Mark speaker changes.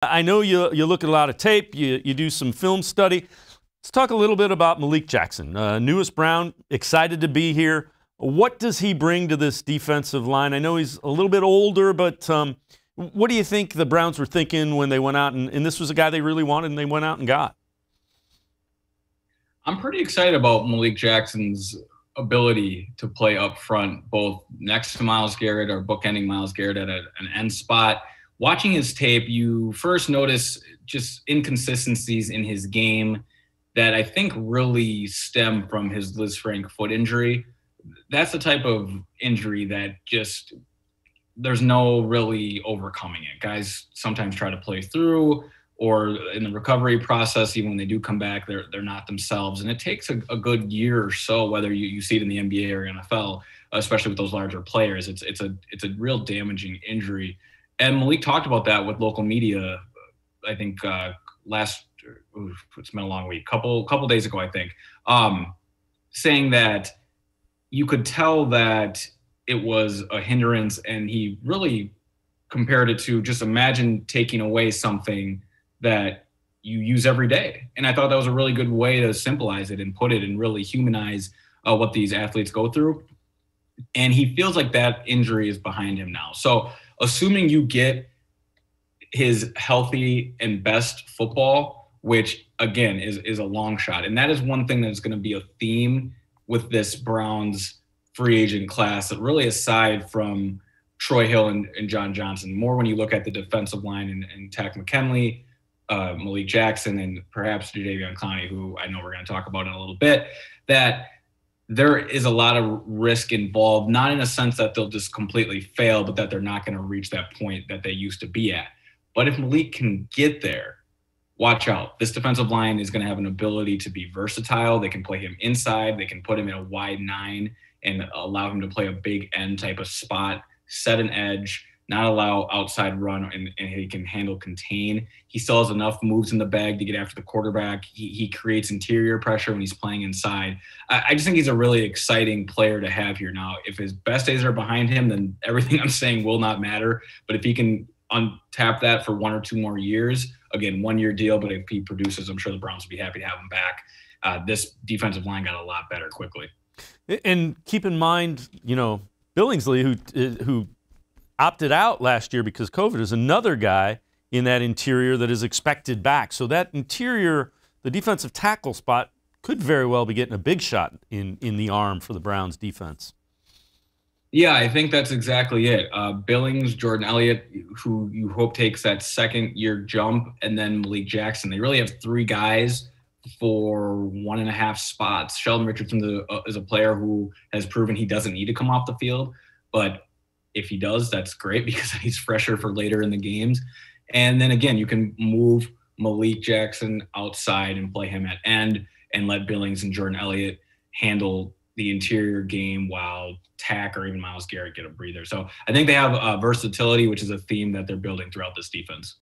Speaker 1: I know you look at a lot of tape, you do some film study. Let's talk a little bit about Malik Jackson, newest Brown, excited to be here. What does he bring to this defensive line? I know he's a little bit older, but what do you think the Browns were thinking when they went out and this was a guy they really wanted and they went out and got?
Speaker 2: I'm pretty excited about Malik Jackson's ability to play up front, both next to Myles Garrett or bookending Myles Garrett at an end spot. Watching his tape, you first notice just inconsistencies in his game that I think really stem from his Lisfranc foot injury. That's the type of injury that just there's no really overcoming it. Guys sometimes try to play through, or in the recovery process, even when they do come back, they're not themselves. And it takes a good year or so, whether you see it in the NBA or NFL, especially with those larger players. It's a real damaging injury. And Malik talked about that with local media, I think it's been a long week, couple days ago, I think, saying that you could tell that it was a hindrance, and he really compared it to just imagine taking away something that you use every day. And I thought that was a really good way to symbolize it and put it and really humanize what these athletes go through. And he feels like that injury is behind him now. So assuming you get his healthy and best football, which again is a long shot. And that is one thing that's going to be a theme with this Browns free agent class, that really, aside from Troy Hill and John Johnson, more when you look at the defensive line and Takk McKinley, Malik Jackson, and perhaps Jadeveon Clowney, who I know we're going to talk about in a little bit, that there is a lot of risk involved, not in a sense that they'll just completely fail, but that they're not going to reach that point that they used to be at. But if Malik can get there, watch out. This defensive line is going to have an ability to be versatile. They can play him inside. They can put him in a wide 9 and allow him to play a big end type of spot, set an edge, not allow outside run, and he can handle contain. He still has enough moves in the bag to get after the quarterback. He creates interior pressure when he's playing inside. I just think he's a really exciting player to have here now. If his best days are behind him, then everything I'm saying will not matter. But if he can untap that for 1 or 2 more years, again, 1-year deal, but if he produces, I'm sure the Browns will be happy to have him back. This defensive line got a lot better quickly.
Speaker 1: And keep in mind, Billingsley, who opted out last year because COVID, is another guy in that interior that is expected back. So that interior, the defensive tackle spot, could very well be getting a big shot in the arm for the Browns defense.
Speaker 2: Yeah, I think that's exactly it. Billings, Jordan Elliott, who you hope takes that second-year jump, and then Malik Jackson. They really have 3 guys for 1.5 spots. Sheldon Richardson is a player who has proven he doesn't need to come off the field, but if he does, that's great because he's fresher for later in the games. And then again, you can move Malik Jackson outside and play him at end and let Billings and Jordan Elliott handle the interior game while Takk or even Myles Garrett get a breather. So I think they have versatility, which is a theme that they're building throughout this defense.